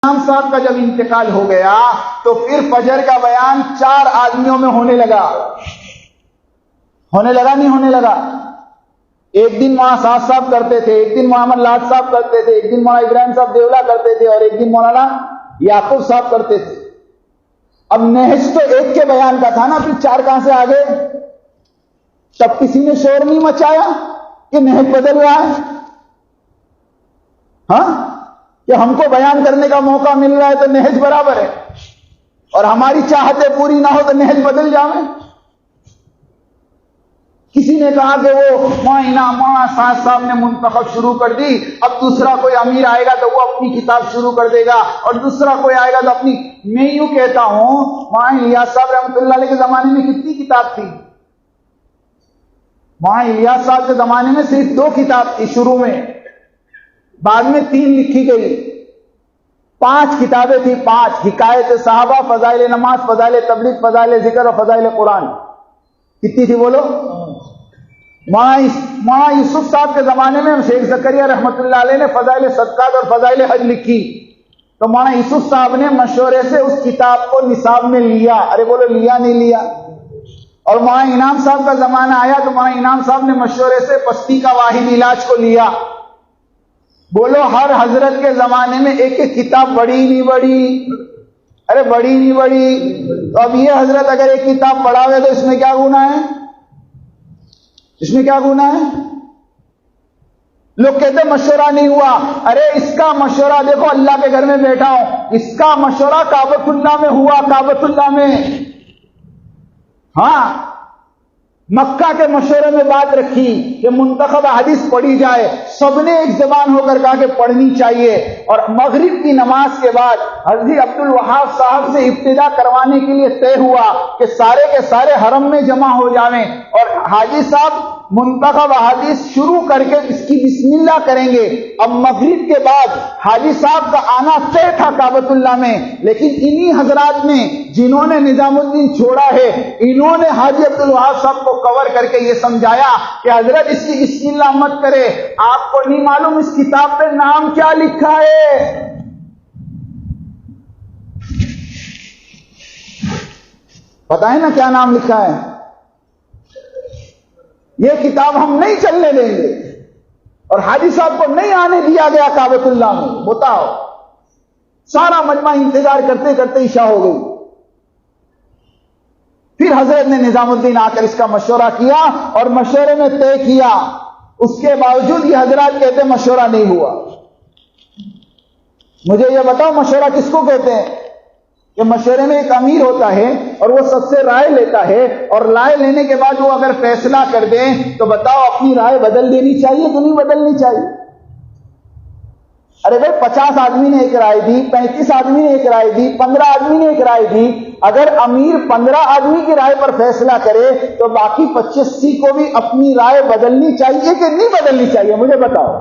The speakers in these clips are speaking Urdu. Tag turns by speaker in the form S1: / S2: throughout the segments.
S1: امام صاحب کا جب انتقال ہو گیا تو پھر فجر کا بیان 4 آدمیوں میں ہونے لگا نہیں ہونے لگا؟ ایک دن مولانا صاحب صاحب کرتے تھے، ایک دن محمد لاٹ صاحب کرتے تھے، ایک دن مولانا ابراہیم صاحب دیولا کرتے تھے، اور ایک دن مولانا یعقوب صاحب کرتے تھے۔ اب نہج تو ایک کے بیان کا تھا نا، پھر 4 کہاں سے آگے؟ تب کسی نے شور نہیں مچایا کہ نہج بدل رہا ہے؟ ہاں، کہ ہم کو بیان کرنے کا موقع مل رہا ہے تو نہج برابر ہے، اور ہماری چاہتیں پوری نہ ہو تو نہج بدل جاویں۔ کسی نے کہا کہ وہ مولانا صاحب نے منتخب شروع کر دی، اب دوسرا کوئی امیر آئے گا تو وہ اپنی کتاب شروع کر دے گا، اور دوسرا کوئی آئے گا تو اپنی۔ میں یوں کہتا ہوں، مولانا الیاس صاحب رحمۃ اللہ علیہ کے زمانے میں کتنی کتاب تھی؟ مولانا الیاس صاحب کے زمانے میں صرف 2 کتاب تھی شروع میں، بعد میں 3 لکھی گئی، 5 کتابیں تھی، 5: حکایت صحابہ، فضائل نماز، فضائل تبلیغ، فضائل ذکر اور فضائل قرآن۔ کتنی تھی بولو؟ مولانا یوسف صاحب کے زمانے میں شیخ زکریا رحمۃ اللہ علیہ نے فضائل صدقات اور فضائل حج لکھی، تو مولانا یوسف صاحب نے مشورے سے اس کتاب کو نصاب میں لیا۔ ارے بولو، لیا نہیں لیا؟ اور مولانا انعام صاحب کا زمانہ آیا تو مولانا انعام صاحب نے مشورے سے پستی کا واحد علاج کو لیا۔ بولو، ہر حضرت کے زمانے میں ایک ایک کتاب بڑی نہیں بڑی؟ ارے بڑی نہیں بڑی؟ تو اب یہ حضرت اگر ایک کتاب پڑھا ہوئے تو اس میں کیا گناہ ہے؟ اس میں کیا گناہ ہے؟ لوگ کہتے مشورہ نہیں ہوا، ارے اس کا مشورہ دیکھو، اللہ کے گھر میں بیٹھا ہوں، اس کا مشورہ کعبۃ اللہ میں ہوا، کعبۃ اللہ میں۔ ہاں، مکہ کے مشورے میں بات رکھی کہ منتخب حدیث پڑھی جائے، سب نے ایک زبان ہو کر کہا کہ پڑھنی چاہیے، اور مغرب کی نماز کے بعد حضرت عبد الوہاب صاحب سے ابتدا کروانے کے لیے طے ہوا کہ سارے کے سارے حرم میں جمع ہو جاویں، اور حاجی صاحب منتخب حدیث شروع کر کے اس کی بسم اللہ کریں گے۔ اب مغرب کے بعد حاجی صاحب کا آنا طے تھا کعبۃ اللہ میں، لیکن انہی حضرات نے جنہوں نے نظام الدین چھوڑا ہے، انہوں نے حاجی عبد الوہاب صاحب کو کور کر کے یہ سمجھایا کہ حضرت اس کی بسم اللہ مت کرے، آپ کو نہیں معلوم اس کتاب پہ نام کیا لکھا ہے؟ پتہ ہے نا کیا نام لکھا ہے؟ یہ کتاب ہم نہیں چلنے دیں گے، اور حاجی صاحب کو نہیں آنے دیا گیا کعبۃ اللہ میں۔ بتاؤ، سارا مجمع انتظار کرتے کرتے عشاء ہو گئی، پھر حضرت نے نظام الدین آ کر اس کا مشورہ کیا اور مشورے میں طے کیا، اس کے باوجود یہ حضرات کہتے مشورہ نہیں ہوا۔ مجھے یہ بتاؤ، مشورہ کس کو کہتے ہیں؟ کہ مشورے میں ایک امیر ہوتا ہے اور وہ سب سے رائے لیتا ہے، اور رائے لینے کے بعد وہ اگر فیصلہ کر دیں تو بتاؤ اپنی رائے بدل دینی چاہیے کہ نہیں بدلنی چاہیے؟ ارے بھائی، 50 آدمی نے ایک رائے دی، 35 آدمی نے ایک رائے دی، 15 آدمی نے ایک رائے دی، اگر امیر 15 آدمی کی رائے پر فیصلہ کرے تو باقی 85 کو بھی اپنی رائے بدلنی چاہیے کہ نہیں بدلنی چاہیے؟ مجھے بتاؤ۔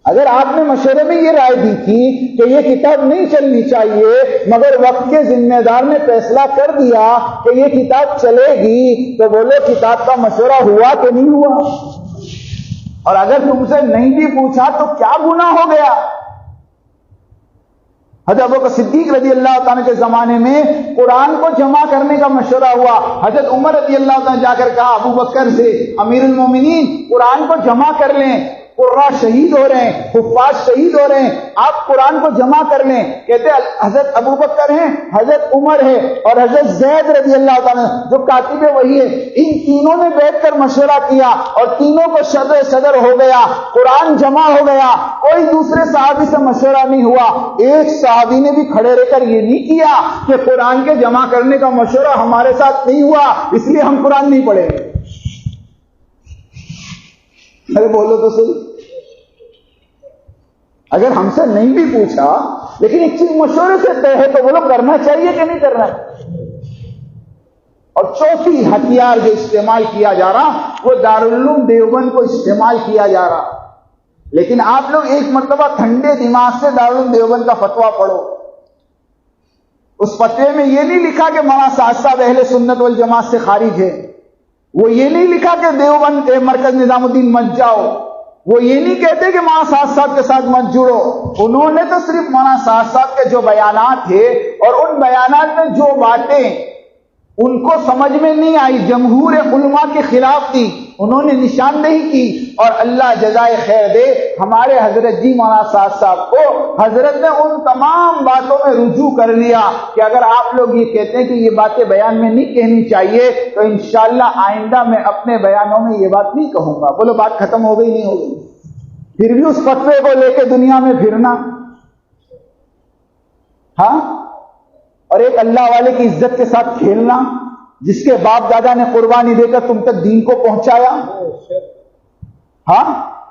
S1: اگر آپ نے مشورے میں یہ رائے دی تھی کہ یہ کتاب نہیں چلنی چاہیے، مگر وقت کے ذمہ دار نے فیصلہ کر دیا کہ یہ کتاب چلے گی، تو بولو کتاب کا مشورہ ہوا کہ نہیں ہوا؟ اور اگر تم سے نہیں بھی پوچھا تو کیا گناہ ہو گیا؟ حضرت ابوبکر صدیق رضی اللہ تعالیٰ کے زمانے میں قرآن کو جمع کرنے کا مشورہ ہوا، حضرت عمر رضی اللہ تعالیٰ جا کر کہا ابو بکر سے، امیر المومنین قرآن کو جمع کر لیں، قرآن شہید ہو رہے ہیں، حفاظ شہید ہو رہے ہیں، آپ قرآن کو جمع کر لیں۔ کہتے حضرت ابو بکر ہیں، حضرت عمر ہے، اور حضرت زید رضی اللہ تعالیٰ جو کاتب وحی ہے، ان تینوں نے بیٹھ کر مشورہ کیا اور تینوں کو صدر ہو گیا، قرآن جمع ہو گیا، کوئی دوسرے صحابی سے مشورہ نہیں ہوا۔ ایک صحابی نے بھی کھڑے رہ کر یہ نہیں کیا کہ قرآن کے جمع کرنے کا مشورہ ہمارے ساتھ نہیں ہوا اس لیے ہم قرآن نہیں پڑھیں گے۔ ارے بولو تو صحیح، اگر ہم سے نہیں بھی پوچھا لیکن ایک چیز مشورے سے طے ہے تو بولو کرنا چاہیے کہ نہیں کرنا؟ اور چوتھی ہتھیار جو استعمال کیا جا رہا وہ دارالعلوم دیوبند کو استعمال کیا جا رہا، لیکن آپ لوگ ایک مرتبہ ٹھنڈے دماغ سے دارالعلوم دیوبند کا فتویٰ پڑھو۔ اس فتوے میں یہ نہیں لکھا کہ مولانا سعد صاحب اہل سنت والجماعت سے خارج ہے، وہ یہ نہیں لکھا کہ دیوبند مرکز نظام الدین مت جاؤ، وہ یہ نہیں کہتے کہ مولانا سعد صاحب کے ساتھ مت جڑو، انہوں نے تو صرف مولانا سعد صاحب کے جو بیانات تھے اور ان بیانات میں جو باتیں ان کو سمجھ میں نہیں آئی، جمہور علماء کے خلاف تھی، انہوں نے نشاندہی کی، اور اللہ جزائے خیر دے ہمارے حضرت جی مولانا سعد صاحب کو حضرت نے ان تمام باتوں میں رجوع کر لیا کہ اگر آپ لوگ یہ کہتے ہیں کہ یہ باتیں بیان میں نہیں کہنی چاہیے تو انشاءاللہ آئندہ میں اپنے بیانوں میں یہ بات نہیں کہوں گا۔ بولو بات ختم ہو گئی نہیں ہو گئی؟ پھر بھی اس فتوے کو لے کے دنیا میں پھرنا، ہاں، اور ایک اللہ والے کی عزت کے ساتھ کھیلنا، جس کے باپ دادا نے قربانی دے کر تم تک دین کو پہنچایا۔ ہاں،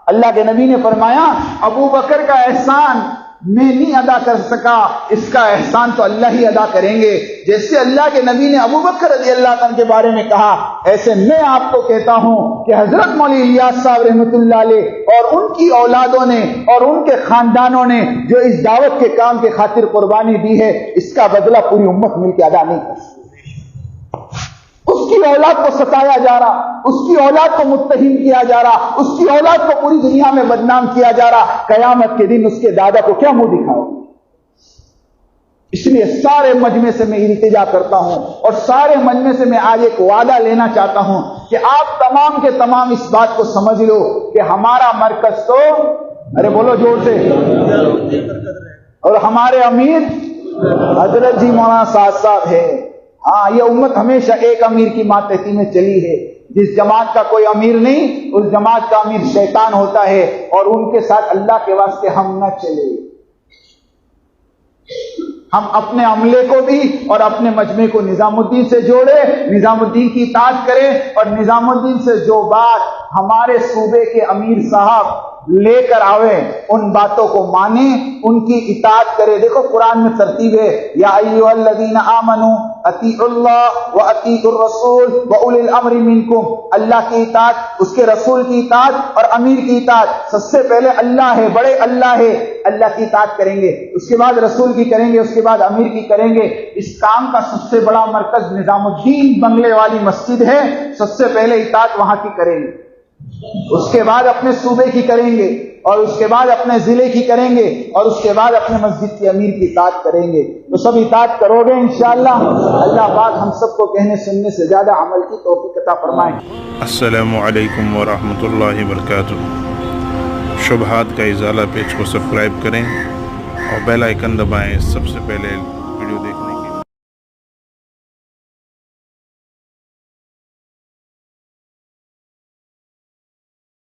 S1: اللہ کے نبی نے فرمایا ابو بکر کا احسان میں نہیں ادا کر سکا، اس کا احسان تو اللہ ہی ادا کریں گے۔ جیسے اللہ کے نبی نے ابو بکر رضی اللہ عنہ کے بارے میں کہا، ایسے میں آپ کو کہتا ہوں کہ حضرت مولوی الیاس صاحب رحمۃ اللہ علیہ اور ان کی اولادوں نے اور ان کے خاندانوں نے جو اس دعوت کے کام کے خاطر قربانی دی ہے، اس کا بدلہ پوری امت مل کے ادا نہیں کر سکتی۔ اس کی اولاد کو ستایا جا رہا، اس کی اولاد کو متہم کیا جا رہا، اس کی اولاد کو پوری دنیا میں بدنام کیا جا رہا، قیامت کے دن اس کے دادا کو کیا منہ دکھاؤ؟ اس لیے سارے مجمع سے میں التجا کرتا ہوں اور سارے مجمع سے میں آج ایک وعدہ لینا چاہتا ہوں کہ آپ تمام کے تمام اس بات کو سمجھ لو کہ ہمارا مرکز تو، ارے بولو زور سے، اور ہمارے امیر حضرت جی مولانا سعد صاحب ہے۔ ہاں، یہ امت ہمیشہ ایک امیر کی ماتحتی میں چلی ہے، جس جماعت کا کوئی امیر نہیں اس جماعت کا امیر شیطان ہوتا ہے، اور ان کے ساتھ اللہ کے واسطے ہم نہ چلے۔ ہم اپنے عملے کو بھی اور اپنے مجمع کو نظام الدین سے جوڑے، نظام الدین کی اطاعت کریں، اور نظام الدین سے جو بات ہمارے صوبے کے امیر صاحب لے کر آوے ان باتوں کو مانیں، ان کی اطاعت کرے۔ دیکھو قرآن میں ترتیب ہے، یا ایھا الذین آمنوا اطیعوا اللہ واطیعوا الرسول واولی الامر منکم۔ اللہ کی اطاعت، اس کے رسول کی اطاعت اور امیر کی اطاعت۔ سب سے پہلے اللہ ہے، بڑے اللہ ہے، اللہ کی اطاعت کریں گے، اس کے بعد رسول کی کریں گے، اس کے بعد امیر کی کریں گے۔ اس کام کا سب سے بڑا مرکز نظام الدین بنگلے والی مسجد ہے، سب سے پہلے اطاعت وہاں کی کریں گے، اس کے بعد اپنے صوبے کی کریں گے، اور اس کے بعد اپنے ضلع کی کریں گے، اور اس کے بعد اپنے مسجد کے امیر کی اطاعت کریں گے۔ تو سب اطاعت کرو گے انشاءاللہ۔ اللہ پاک ہم سب کو کہنے سننے سے زیادہ عمل کی توفیق عطا فرمائیں۔
S2: السلام علیکم ورحمۃ اللہ وبرکاتہ۔ شبہات کا ازالہ پیج کو سبسکرائب کریں اور بیل آئیکن دبائیں، سب سے پہلے